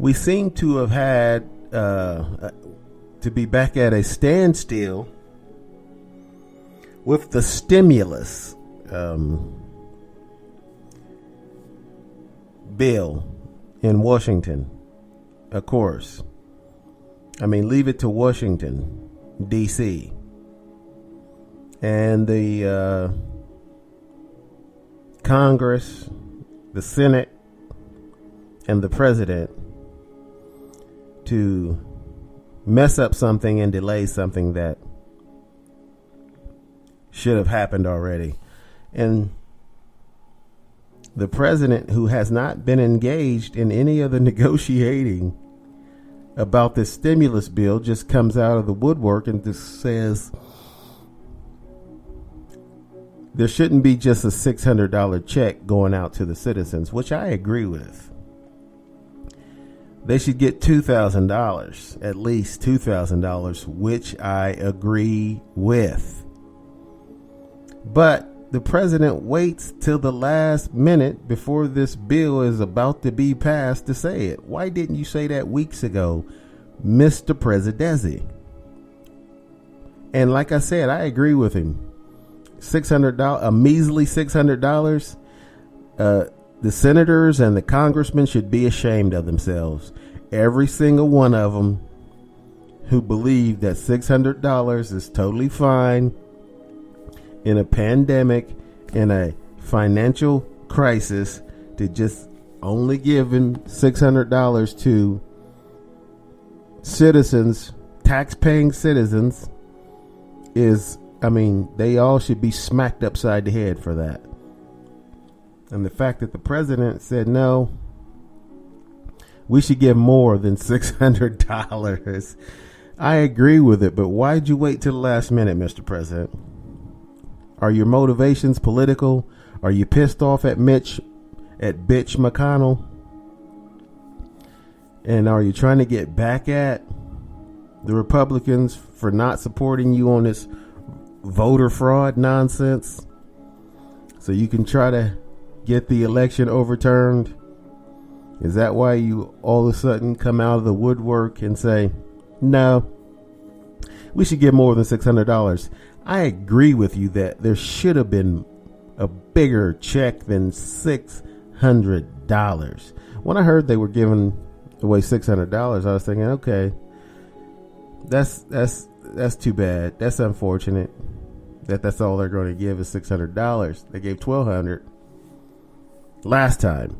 we seem to have had to be back at a standstill with the stimulus bill in Washington. Of course, I mean, leave it to Washington, D.C. and the Congress, the Senate, and the president to mess up something and delay something that should have happened already. And the president, who has not been engaged in any of the negotiating about this stimulus bill, just comes out of the woodwork and just says there shouldn't be just a $600 check going out to the citizens, which I agree with. They should get $2,000, at least $2,000, which I agree with. But the president waits till the last minute before this bill is about to be passed to say it. Why didn't you say that weeks ago, Mr. Presidente? And like I said, I agree with him. $600, a measly $600. The senators and the congressmen should be ashamed of themselves. Every single one of them who believe that $600 is totally fine in a pandemic, in a financial crisis, to just only giving $600 to citizens, tax-paying citizens, is, I mean, they all should be smacked upside the head for that. And the fact that the president said, no, we should give more than $600. I agree with it, but why'd you wait till the last minute, Mr. President? Are your motivations political? Are you pissed off at Bitch McConnell? And are you trying to get back at the Republicans for not supporting you on this voter fraud nonsense, so you can try to get the election overturned? Is that why you all of a sudden come out of the woodwork and say, no, we should give more than $600? I agree with you that there should have been a bigger check than $600. When I heard they were giving away $600, I was thinking, okay, that's too bad. That's unfortunate that's all they're going to give is $600. They gave $1,200 last time,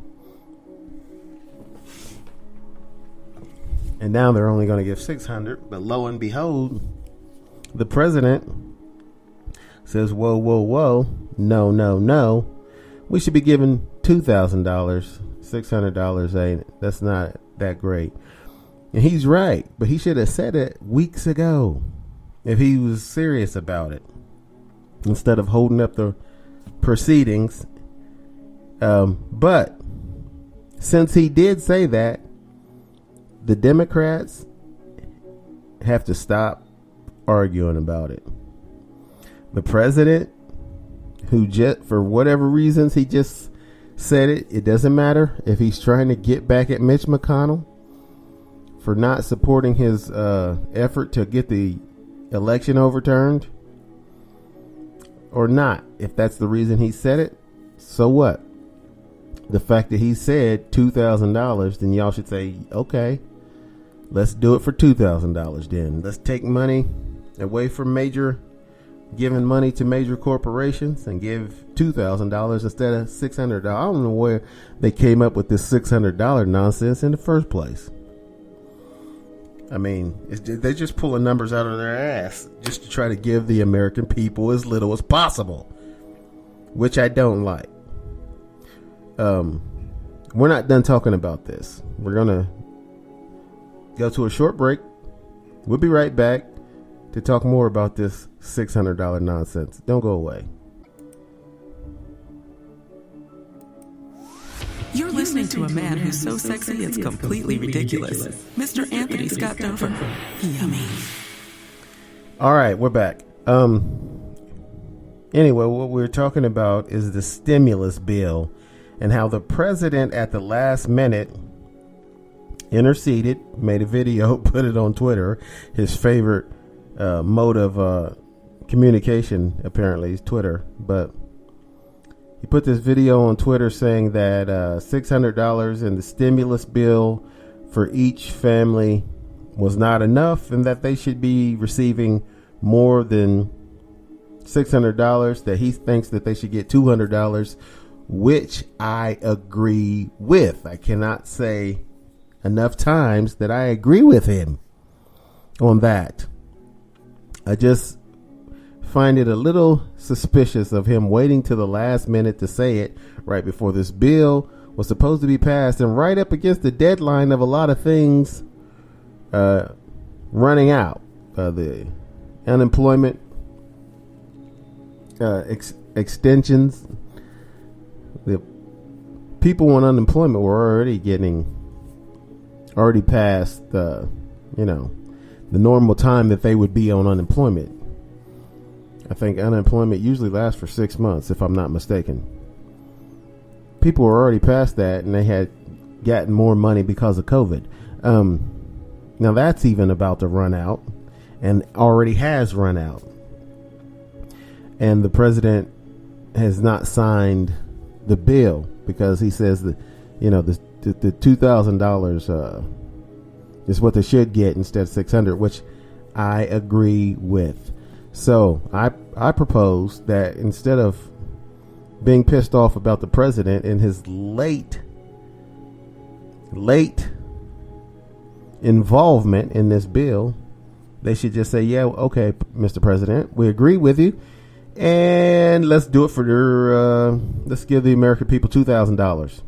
and now they're only going to give $600. But lo and behold, the president says, whoa, whoa, whoa, no, we should be giving $2,000. $600 that's not that great. And he's right, but he should have said it weeks ago if he was serious about it, instead of holding up the proceedings. But since he did say that, the Democrats have to stop arguing about it. The president, who just, for whatever reasons, he just said it. It doesn't matter if he's trying to get back at Mitch McConnell for not supporting his effort to get the election overturned or not. If that's the reason he said it, so what? The fact that he said $2,000, then y'all should say, okay, let's do it for $2,000 then. Let's take money away from giving money to major corporations and give $2,000 instead of $600. I don't know where they came up with this $600 nonsense in the first place. I mean, they're just pulling numbers out of their ass just to try to give the American people as little as possible, which I don't like. We're not done talking about this. We're going to go to a short break. We'll be right back to talk more about this $600 nonsense. Don't go away. You're listening to a man who's so sexy it's completely ridiculous. Mr. Anthony Scott Dover. Yummy. All right, we're back. Anyway, what we're talking about is the stimulus bill and how the president at the last minute interceded, made a video, put it on Twitter. His favorite mode of communication, apparently, is Twitter. But he put this video on Twitter saying that $600 in the stimulus bill for each family was not enough, and that they should be receiving more than $600, that he thinks that they should get $200, which I agree with. I cannot say enough times that I agree with him on that. I just find it a little suspicious of him waiting to the last minute to say it, right before this bill was supposed to be passed and right up against the deadline of a lot of things running out. The unemployment extensions. The people on unemployment were already past the normal time that they would be on unemployment. I think unemployment usually lasts for 6 months, if I'm not mistaken. People were already past that, and they had gotten more money because of COVID. Now that's even about to run out, and already has run out. And the president has not signed the bill because he says that, the $2,000 is what they should get instead of $600, which I agree with. So I propose that instead of being pissed off about the president and his late involvement in this bill, they should just say, yeah, okay, Mr. President, we agree with you, and let's do it for let's give the American people $2,000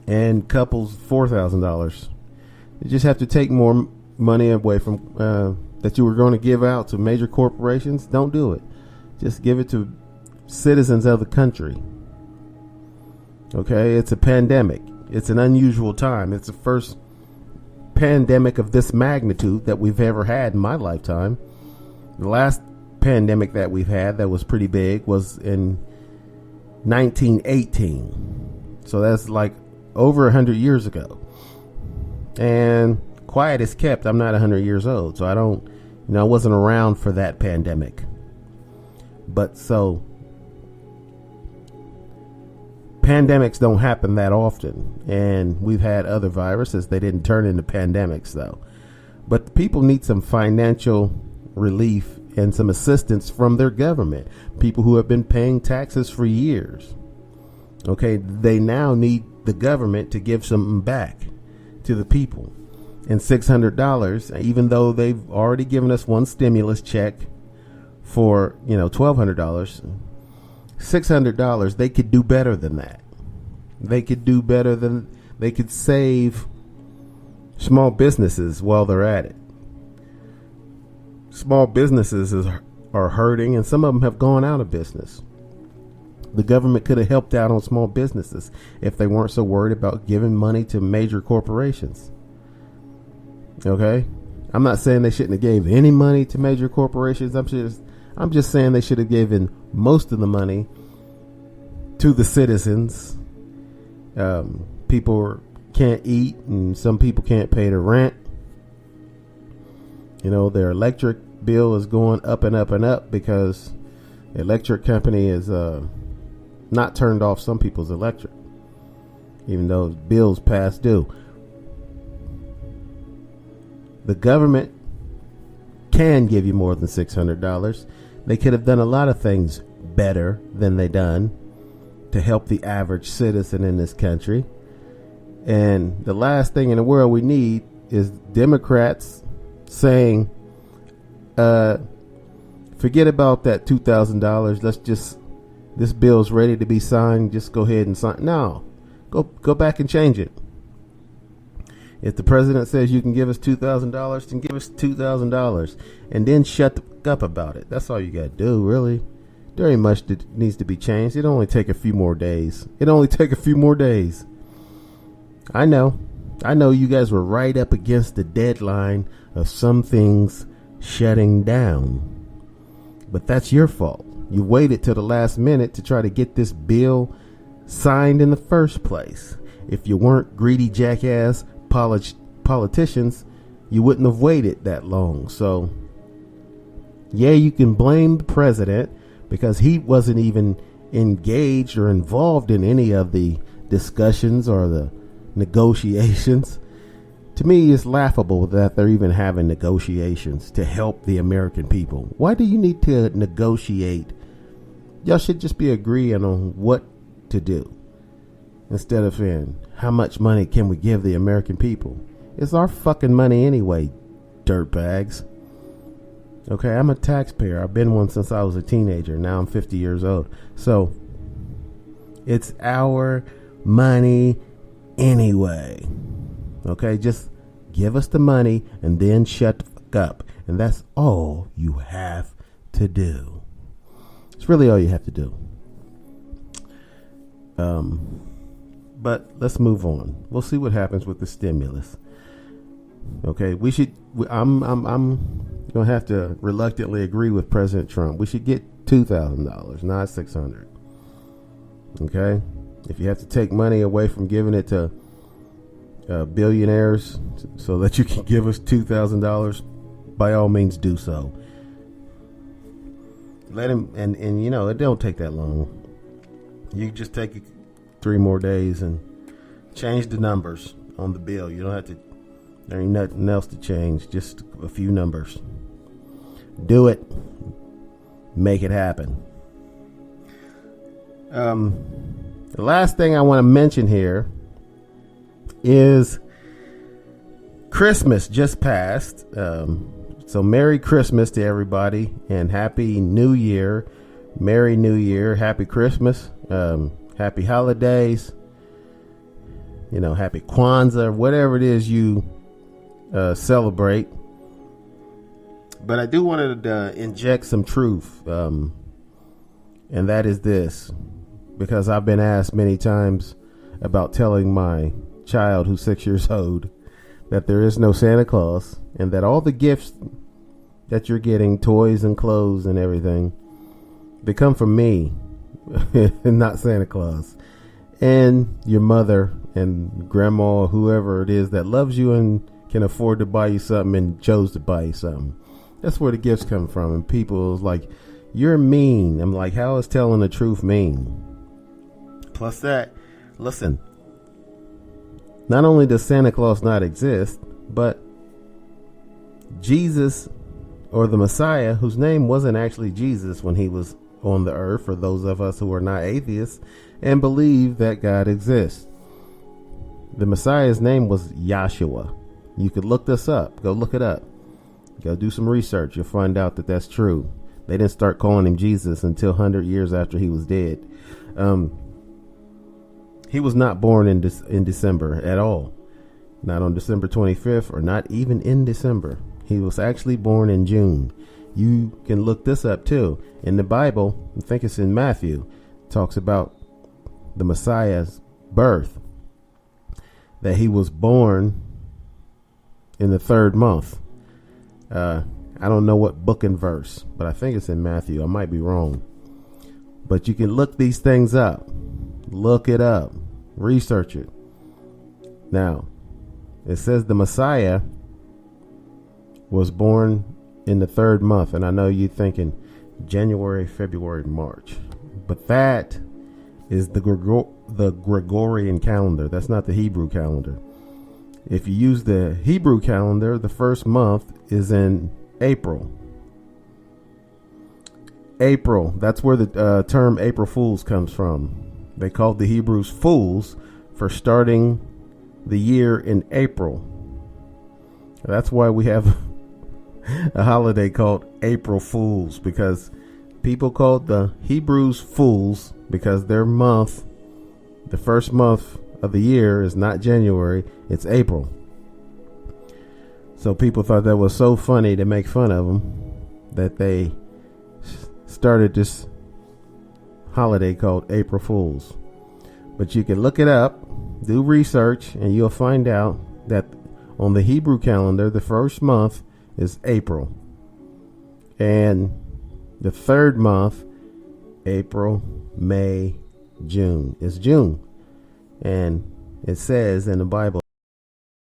and couples $4,000. You just have to take more money away from that you were going to give out to major corporations. Don't do it. Just give it to citizens of the country. Okay, it's a pandemic. It's an unusual time. It's the first pandemic of this magnitude that we've ever had in my lifetime. The last pandemic that we've had that was pretty big was in 1918. So that's like over 100 years ago. And quiet is kept. I'm not 100 years old, so I wasn't around for that pandemic. But so pandemics don't happen that often, and we've had other viruses. They didn't turn into pandemics, though. But people need some financial relief and some assistance from their government. People who have been paying taxes for years. Okay, they now need the government to give something back to the people. And $600, even though they've already given us one stimulus check for, $1,200, $600, they could do better than that. They could save small businesses while they're at it. Small businesses are hurting, and some of them have gone out of business. The government could have helped out on small businesses if they weren't so worried about giving money to major corporations. Okay? I'm not saying they shouldn't have gave any money to major corporations. I'm just saying they should have given most of the money to the citizens. People can't eat, and some people can't pay their rent. Their electric bill is going up and up and up because the electric company is not turned off some people's electric, even though bills past due. The government can give you more than $600. They could have done a lot of things better than they done to help the average citizen in this country. And the last thing in the world we need is Democrats saying, forget about that $2,000. This bill's ready to be signed. Just go ahead and sign. No, go back and change it. If the president says you can give us $2,000, then give us $2,000, and then shut the fuck up about it. That's all you got to do, really. There ain't much that needs to be changed. It'll only take a few more days. I know you guys were right up against the deadline of some things shutting down, but that's your fault. You waited till the last minute to try to get this bill signed in the first place. If you weren't greedy jackass politicians, you wouldn't have waited that long. So, yeah, you can blame the president because he wasn't even engaged or involved in any of the discussions or the negotiations. To me, it's laughable that they're even having negotiations to help the American people. Why do you need to negotiate? Y'all should just be agreeing on what to do instead of saying, how much money can we give the American people? It's our fucking money anyway, dirtbags. Okay, I'm a taxpayer. I've been one since I was a teenager. Now I'm 50 years old. So it's our money anyway. Okay, just give us the money and then shut the fuck up. And that's all you have to do. It's really all you have to do. But let's move on. We'll see what happens with the stimulus. Okay, I'm gonna have to reluctantly agree with President Trump. We should get $2,000, not $600. Okay, if you have to take money away from giving it to billionaires so that you can give us $2,000, by all means do so. Let him, and you know, it don't take that long. You just take 3 more days and change the numbers on the bill. You don't have to, there ain't nothing else to change, just a few numbers. Do it. Make it happen. The last thing I want to mention here is Christmas just passed. So Merry Christmas to everybody and Happy New Year. Merry New Year. Happy Christmas. Happy holidays. You know, happy Kwanzaa, whatever it is you celebrate. But I do want to inject some truth. And that is this. Because I've been asked many times about telling my child who's 6 years old that there is no Santa Claus and that all the gifts that you're getting, toys and clothes and everything, they come from me and not Santa Claus. And your mother and grandma or whoever it is that loves you and can afford to buy you something and chose to buy you something. That's where the gifts come from. And people is like, you're mean. I'm like, how is telling the truth mean? Plus that, listen, not only does Santa Claus not exist, but Jesus or the Messiah, whose name wasn't actually Jesus when he was on the earth, for those of us who are not atheists and believe that God exists. The Messiah's name was Yahshua. You could look this up. Go look it up. Go do some research. You'll find out that that's true. They didn't start calling him Jesus until 100 years after he was dead. He was not born in December at all. Not on December 25th or not even in December. He was actually born in June. You can look this up too. In the Bible, I think it's in Matthew, talks about the Messiah's birth. That he was born in the 3rd month. I don't know what book and verse, but I think it's in Matthew. I might be wrong. But you can look these things up. Look it up. Research it. Now, it says the Messiah was born in the 3rd month. And I know you're thinking January, February, March. But that is the Gregorian calendar. That's not the Hebrew calendar. If you use the Hebrew calendar, the 1st month is in April. April. That's where the term April Fools comes from. They called the Hebrews fools for starting the year in April. That's why we have a holiday called April Fools, because people called the Hebrews fools because their month, the 1st month of the year, is not January, it's April. So people thought that was so funny to make fun of them that they started this holiday called April Fools. But you can look it up, do research, and you'll find out that on the Hebrew calendar, the 1st month is April. And the 3rd month, April, May, June, is June. And it says in the Bible,